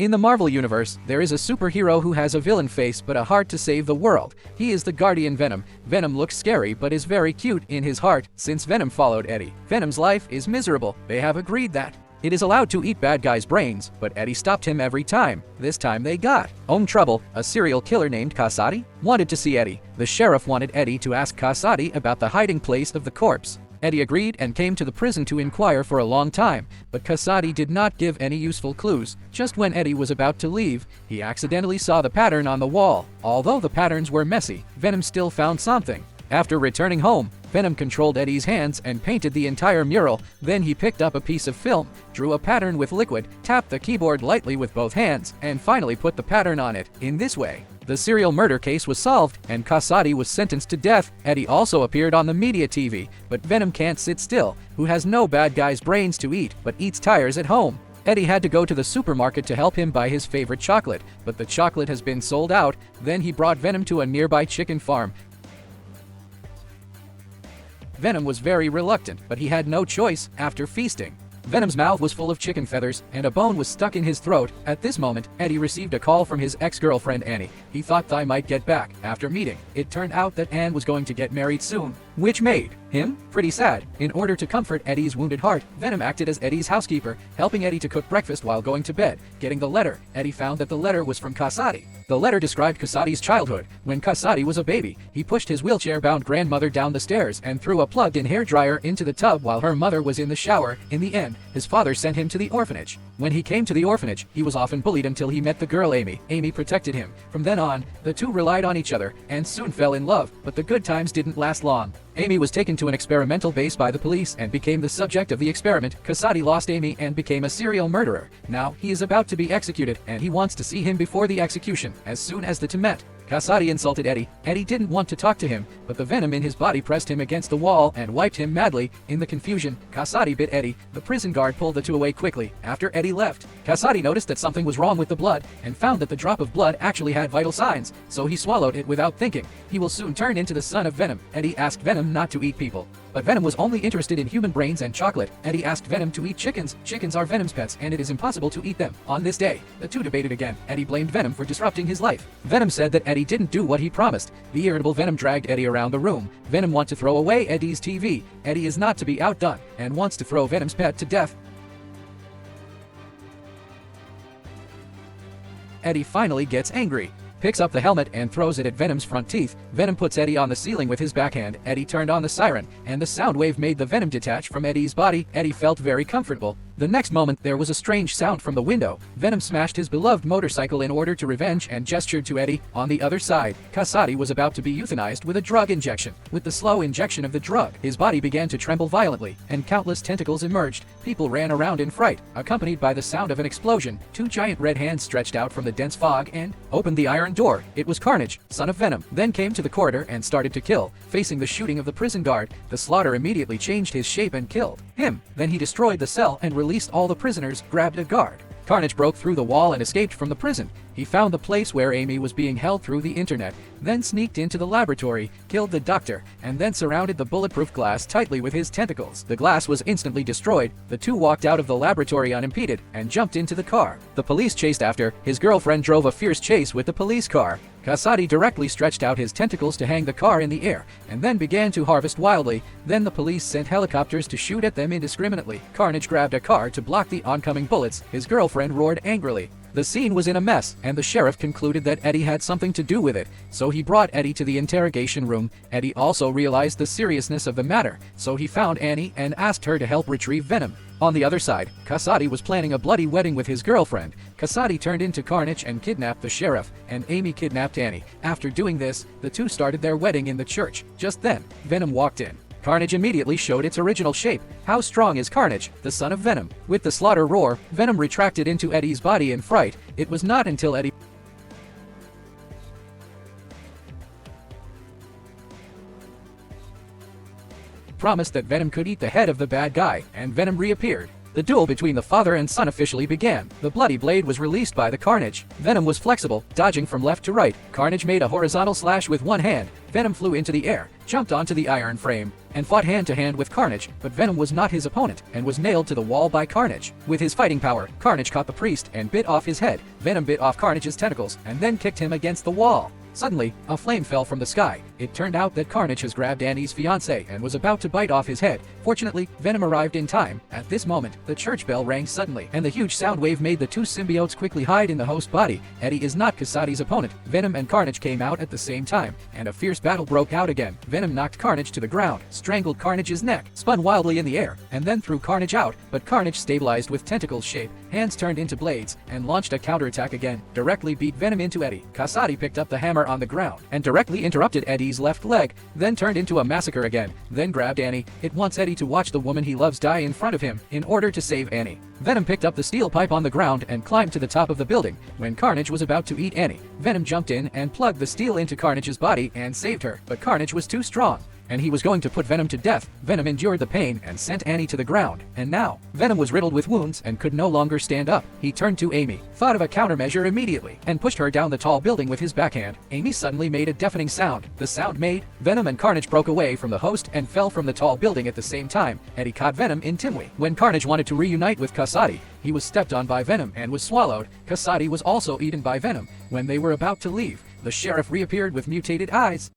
In the Marvel Universe, there is a superhero who has a villain face but a heart to save the world. He is the Guardian Venom. Venom looks scary but is very cute in his heart since Venom followed Eddie. Venom's life is miserable. They have agreed that it is allowed to eat bad guys' brains, but Eddie stopped him every time. This time they got trouble. A serial killer named Kasady wanted to see Eddie. The sheriff wanted Eddie to ask Kasady about the hiding place of the corpse. Eddie agreed and came to the prison to inquire for a long time, but Kasady did not give any useful clues. Just when Eddie was about to leave, he accidentally saw the pattern on the wall. Although the patterns were messy, Venom still found something. After returning home, Venom controlled Eddie's hands and painted the entire mural. Then he picked up a piece of film, drew a pattern with liquid, tapped the keyboard lightly with both hands, and finally put the pattern on it. In this way, the serial murder case was solved, and Kasady was sentenced to death. Eddie also appeared on the media TV, but Venom can't sit still, who has no bad guy's brains to eat, but eats tires at home. Eddie had to go to the supermarket to help him buy his favorite chocolate, but the chocolate has been sold out. Then he brought Venom to a nearby chicken farm. Venom was very reluctant, but he had no choice after feasting. Venom's mouth was full of chicken feathers, and a bone was stuck in his throat. At this moment, Eddie received a call from his ex-girlfriend Annie. He thought they might get back. After meeting, it turned out that Anne was going to get married soon, which made him pretty sad. In order to comfort Eddie's wounded heart, Venom acted as Eddie's housekeeper, helping Eddie to cook breakfast while going to bed. Getting the letter, Eddie found that the letter was from Kasady. The letter described Kasady's childhood. When Kasady was a baby, he pushed his wheelchair-bound grandmother down the stairs and threw a plugged-in hairdryer into the tub while her mother was in the shower. In the end, his father sent him to the orphanage. When he came to the orphanage, he was often bullied until he met the girl Amy. Amy protected him. From then on, the two relied on each other and soon fell in love, but the good times didn't last long. Amy was taken to an experimental base by the police and became the subject of the experiment. Kasady lost Amy and became a serial murderer. Now, he is about to be executed, and he wants to see him before the execution, as soon as the time met. Kasady insulted Eddie. Eddie didn't want to talk to him, but the venom in his body pressed him against the wall and wiped him madly. In the confusion, Kasady bit Eddie. The prison guard pulled the two away quickly. After Eddie left, Kasady noticed that something was wrong with the blood and found that the drop of blood actually had vital signs, so he swallowed it without thinking. He will soon turn into the son of Venom. Eddie asked Venom not to eat people, but Venom was only interested in human brains and chocolate. Eddie asked Venom to eat chickens. Chickens are Venom's pets, and it is impossible to eat them. On this day, the two debated again. Eddie blamed Venom for disrupting his life. Venom said that Eddie didn't do what he promised. The irritable Venom dragged Eddie around the room. Venom wants to throw away Eddie's TV. Eddie is not to be outdone and wants to throw Venom's pet to death. Eddie finally gets angry, picks up the helmet and throws it at Venom's front teeth. Venom puts Eddie on the ceiling with his backhand. Eddie turned on the siren, and the sound wave made the Venom detach from Eddie's body. Eddie felt very comfortable. The next moment, there was a strange sound from the window. Venom smashed his beloved motorcycle in order to revenge and gestured to Eddie. On the other side, Kasady was about to be euthanized with a drug injection. With the slow injection of the drug, his body began to tremble violently, and countless tentacles emerged. People ran around in fright, accompanied by the sound of an explosion. Two giant red hands stretched out from the dense fog and opened the iron door. It was Carnage, son of Venom, then came to the corridor and started to kill. Facing the shooting of the prison guard, the slaughter immediately changed his shape and killed him. Then he destroyed the cell and released all the prisoners, grabbed a guard. Carnage broke through the wall and escaped from the prison. He found the place where Amy was being held through the internet, then sneaked into the laboratory, killed the doctor, and then surrounded the bulletproof glass tightly with his tentacles. The glass was instantly destroyed. The two walked out of the laboratory unimpeded and jumped into the car. The police chased after. His girlfriend drove a fierce chase with the police car. Kasady directly stretched out his tentacles to hang the car in the air, and then began to harvest wildly. Then the police sent helicopters to shoot at them indiscriminately. Carnage grabbed a car to block the oncoming bullets. His girlfriend roared angrily. The scene was in a mess, and the sheriff concluded that Eddie had something to do with it, so he brought Eddie to the interrogation room. Eddie also realized the seriousness of the matter, so he found Annie and asked her to help retrieve Venom. On the other side, Kasady was planning a bloody wedding with his girlfriend. Kasady turned into Carnage and kidnapped the sheriff, and Amy kidnapped Annie. After doing this, the two started their wedding in the church. Just then, Venom walked in. Carnage immediately showed its original shape. How strong is Carnage, the son of Venom? With the slaughter roar, Venom retracted into Eddie's body in fright. It was not until Eddie promised that Venom could eat the head of the bad guy, and Venom reappeared. The duel between the father and son officially began. The bloody blade was released by the Carnage. Venom was flexible, dodging from left to right. Carnage made a horizontal slash with one hand. Venom flew into the air, jumped onto the iron frame, and fought hand-to-hand with Carnage, but Venom was not his opponent, and was nailed to the wall by Carnage. With his fighting power, Carnage caught the priest and bit off his head. Venom bit off Carnage's tentacles, and then kicked him against the wall. Suddenly, a flame fell from the sky. It turned out that Carnage has grabbed Annie's fiancée and was about to bite off his head. Fortunately, Venom arrived in time. At this moment, the church bell rang suddenly, and the huge sound wave made the two symbiotes quickly hide in the host body. Eddie is not Kasady's opponent. Venom and Carnage came out at the same time, and a fierce battle broke out again. Venom knocked Carnage to the ground, strangled Carnage's neck, spun wildly in the air, and then threw Carnage out, but Carnage stabilized with tentacle shape, hands turned into blades, and launched a counterattack again. Directly beat Venom into Eddie. Kasady picked up the hammer on the ground and directly interrupted Eddie's left leg, then turned into a massacre again, then grabbed Annie. It wants Eddie to watch the woman he loves die in front of him in order to save Annie. Venom picked up the steel pipe on the ground and climbed to the top of the building. When Carnage was about to eat Annie, Venom jumped in and plugged the steel into Carnage's body and saved her, but Carnage was too strong, and he was going to put Venom to death. Venom endured the pain and sent Annie to the ground, and now, Venom was riddled with wounds and could no longer stand up. He turned to Amy, thought of a countermeasure immediately, and pushed her down the tall building with his backhand. Amy suddenly made a deafening sound. The sound made, Venom and Carnage broke away from the host and fell from the tall building at the same time. Eddie caught Venom in Timwy. When Carnage wanted to reunite with Kasady, he was stepped on by Venom and was swallowed. Kasady was also eaten by Venom. When they were about to leave, the sheriff reappeared with mutated eyes.